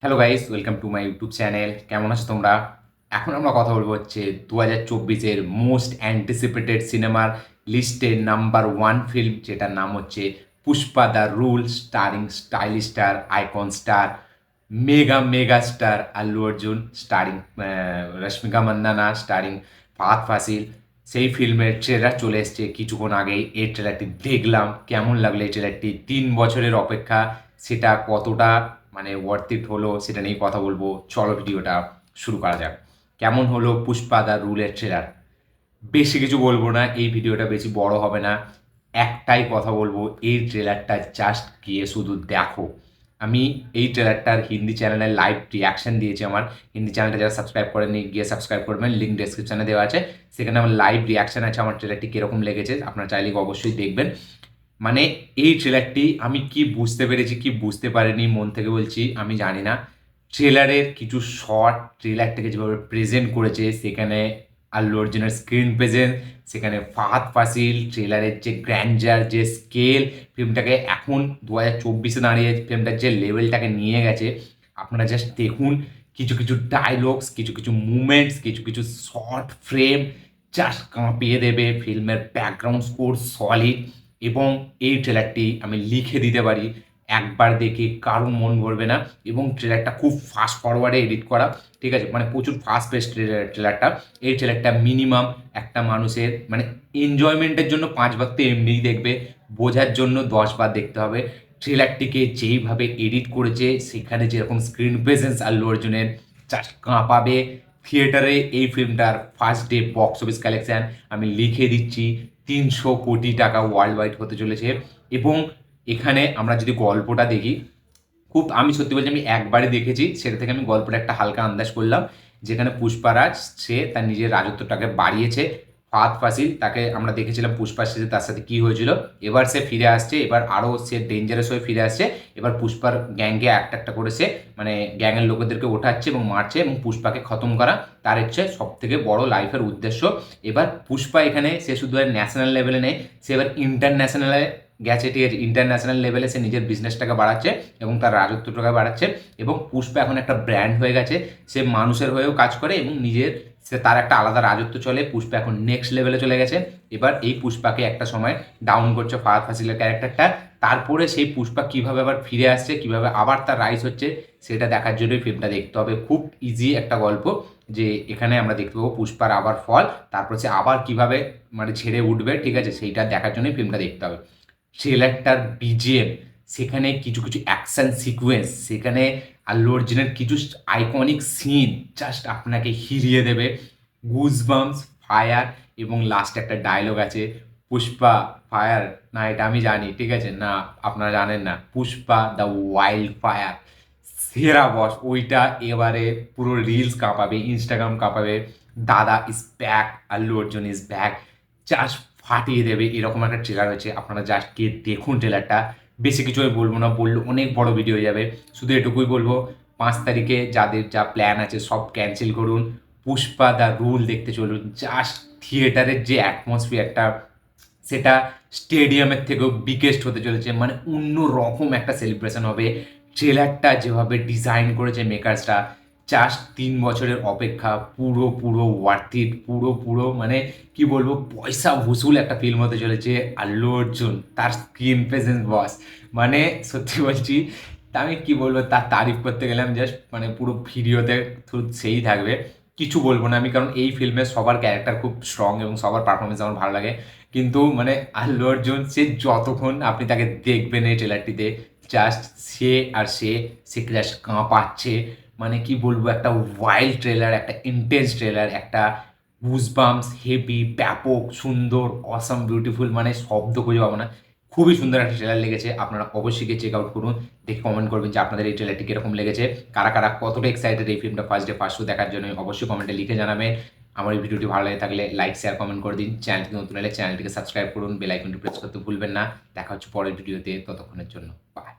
Hello guys, welcome to my YouTube channel. কেমন আছো তোমরা? এখন আমরা কথা বলবো হচ্ছে 2024-এর মোস্ট অ্যান্টিসিপেটেড সিনেমার লিস্টে নাম্বার ওয়ান ফিল্ম, যেটার নাম হচ্ছে Pushpa the rule, starring stylish star, icon star, mega star Allu Arjun, starring Rashmika Mandanna, starring Fahadh Faasil. সেই ফিল্মের ট্রেলার চলে এসছে কিছুক্ষণ আগেই। এই ট্রেলারটি দেখলাম, কেমন লাগলো এই ট্রেলারটি? 3 বছরের অপেক্ষা, সেটা কতটা মানে ওয়ার্থ ইট হলো সেটা নিয়ে কথা বলবো। চলো ভিডিওটা শুরু করা যাক। কেমন হলো পুষ্পা দ্য রুলের ট্রেলার? বেশি কিছু বলবো না, এই ভিডিওটা বেশি বড় হবে না। একটাই কথা বলবো, এই ট্রেলারটা জাস্ট গিয়ে শুধু দেখো। আমি এই ট্রেলারটার হিন্দি চ্যানেলে লাইভ রিয়াকশন দিয়েছি। আমার হিন্দি চ্যানেলটা যারা সাবস্ক্রাইব করেনি গিয়ে সাবস্ক্রাইব করবেন, লিঙ্ক ডেসক্রিপশনে দেওয়া আছে। সেখানে আমার লাইভ রিয়াকশন আছে, আমার ট্রেলারটি কীরকম লেগেছে আপনারা চাইলে অবশ্যই দেখবেন। মানে এই ট্রেলারটি আমি কি বুঝতে পেরেছি কি বুঝতে পারিনি, মন থেকে বলছি আমি জানি না। ট্রেলারের কিছু শর্ট ট্রেলারটাকে যেভাবে প্রেজেন্ট করেছে, সেখানে আল্লু অর্জুনের স্ক্রিন প্রেজেন্স, সেখানে ফাহাদ ফাসিল, ট্রেলারের যে গ্র্যান্ডার, যে স্কেল, ফিল্মটাকে এখন 2024-এ দাঁড়িয়ে ফিল্মটার যে লেভেলটাকে নিয়ে গেছে, আপনারা জাস্ট দেখুন। কিছু কিছু ডায়লগস, কিছু কিছু মুভমেন্টস, কিছু কিছু শর্ট ফ্রেম জাস্ট কাঁপিয়ে দেবে। ফিল্মের ব্যাকগ্রাউন্ড স্কোর সলিড, এবং এই ট্রেলারটি আমি লিখে দিতে পারি, একবার দেখে কারোর মন ভরবে না। এবং ট্রেলারটা খুব ফাস্ট ফরওয়ার্ডে এডিট করা, ঠিক আছে, মানে প্রচুর ফাস্ট পেস ট্রেলারটা। এই ট্রেলারটা মিনিমাম একটা মানুষের মানে এনজয়মেন্টের জন্য 5 বার তো এমনিই দেখবে, বোঝার জন্য 10 বার দেখতে হবে। ট্রেলারটিকে যেইভাবে এডিট করেছে, সেখানে যেরকম স্ক্রিন প্রেজেন্স আল্লু অর্জুনের, জাস্ট কাঁপাবে। থিয়েটারে এই ফিল্মটার first day box office collection আমি লিখে দিচ্ছি 300 কোটি টাকা ওয়ার্ল্ড ওয়াইড হতে চলেছে। এবং এখানে আমরা যদি গল্পটা দেখি, খুব আমি সত্যি বলছি আমি একবারই দেখেছি, সেটা থেকে আমি গল্পটা একটা হালকা আন্দাজ করলাম। যেখানে পুষ্পারাজ সে তার নিজের রাজত্বটাকে বাড়িয়েছে। ফাহাদ ফাসিল তাকে আমরা দেখেছিলাম পুষ্পার শেষে তার সাথে কী হয়েছিল। এবার সে ফিরে আসছে, এবার আরও সে ডেঞ্জারাস হয়ে ফিরে আসছে। এবার পুষ্পার গ্যাংকে একটা করে সে মানে গ্যাংয়ের লোকেদেরকে ওঠাচ্ছে এবং মারছে, এবং পুষ্পাকে খতম করা তার হচ্ছে সব থেকে বড় লাইফের উদ্দেশ্য। এবার পুষ্পা এখানে সে শুধু আর ন্যাশনাল লেভেলে নেই, সে এবার ইন্টারন্যাশনালে গেছে, ঠিক আছে। ইন্টারন্যাশনাল লেভেলে সে নিজের বিজনেসটাকে বাড়াচ্ছে এবং তার রাজত্বটাকে বাড়াচ্ছে। এবং পুষ্পা এখন একটা ব্র্যান্ড হয়ে গেছে, সে মানুষের হয়েও কাজ করে এবং নিজের সে তার একটা আলাদা রাজত্ব চলে। পুষ্পা এখন নেক্সট লেভেলে চলে গেছে। এবার এই পুষ্পাকে একটা সময় ডাউন করছে ফাহাদ ফাসিলের ক্যারেক্টারটা। তারপরে সেই পুষ্পা কীভাবে আবার ফিরে আসছে, কীভাবে আবার তার রাইজ হচ্ছে, সেটা দেখার জন্যই ফিল্মটা দেখতে হবে। খুব ইজি একটা গল্প, যে এখানে আমরা দেখতে পাবো পুষ্পার আবার ফল, তারপর সে আবার কীভাবে মানে ছেড়ে উঠবে, ঠিক আছে, সেইটা দেখার জন্যই ফিল্মটা দেখতে হবে। ট্রেলারটার বিজিএম, সেখানে কিছু কিছু অ্যাকশন সিকোয়েন্স, সেখানে আল্লু অর্জুনের কিছু আইকনিক সিন জাস্ট আপনাকে হিরিয়ে দেবে। গুজবাম্পস, ফায়ার, এবং লাস্টে একটা ডায়লগ আছে, পুষ্পা ফায়ার না, এটা আমি জানি, ঠিক আছে, না আপনারা জানেন না, পুষ্পা দ্য ওয়াইল্ড ফায়ার। সেরা বস ওইটা, এবারে পুরো রিলস কাঁপাবে, ইনস্টাগ্রাম কাঁপাবে। দাদা is back, Allu Arjun is back, just ফাটিয়ে দেবে। এরকম একটা ট্রেলার হয়েছে, আপনারা জাস্ট গিয়ে দেখুন ট্রেলারটা। বেশি কিছু আমি বলবো না, বললে অনেক বড় ভিডিও হয়ে যাবে। শুধু এটুকুই বলবো, 5 তারিখে যাদের যা প্ল্যান আছে সব ক্যান্সেল করুন, পুষ্পা দ্য রুল দেখতে চলুন। জাস্ট থিয়েটারের যে অ্যাটমসফিয়ারটা, সেটা স্টেডিয়ামের থেকেও বিগেস্ট হতে চলেছে, মানে অন্য রকম একটা সেলিব্রেশন হবে। ট্রেলারটা যেভাবে ডিজাইন করেছে মেকার্সরা, জাস্ট 3 বছরের অপেক্ষা পুরো পুরো ওয়ার্থ ইট, পুরো পুরো মানে কি বলবো, পয়সা ভুসুল একটা ফিল্ম হতে চলেছে। আল্লু অর্জুন তার স্ক্রিন প্রেজেন্স বস, মানে সত্যি বলছি, তা আমি কি বলবো, তার তারিফ করতে গেলাম জাস্ট মানে পুরো ভিডিওতে থ্রু সেই থাকবে। কিছু বলবো না আমি, কারণ এই ফিল্মে সবার ক্যারেক্টার খুব স্ট্রং এবং সবার পারফরমেন্স আমার ভালো লাগে। কিন্তু মানে আল্লু অর্জুন সে যতক্ষণ আপনি তাকে দেখবেন এই ট্রেলারটিতে, জাস্ট সে আর সে জাস্ট কাঁপাচ্ছে। মানে কি বলবো, একটা ওয়াইল্ড ট্রেলার, একটা ইন্টেন্স ট্রেলার, একটা গুজবাম্পস, হেভি, ব্যাপক, সুন্দর, অসাম, বিউটিফুল, মানে শব্দ খুঁজে পাবো না। খুবই সুন্দর একটা ট্রেলার লেগেছে, আপনারা অবশ্যই গিয়ে চেক আউট করুন। দেখে কমেন্ট করবেন যে আপনাদের এই ট্রেলারটি কীরকম লেগেছে, কারা কারা কতটা এক্সাইটেড এই ফিল্মটা ফার্স্ট ডে ফার্স্ট শো দেখার জন্য, অবশ্যই কমেন্টে লিখে জানাবেন। আমার এই ভিডিওটি ভালো লাগে থাকলে লাইক শেয়ার কমেন্ট করে দিন। চ্যানেলটি নতুন হলে চ্যানেলটিকে সাবস্ক্রাইব করুন, বেল আইকনটি প্রেস করতে ভুলবেন না। দেখা হচ্ছে পরের ভিডিওতে, ততক্ষণের জন্য বাই।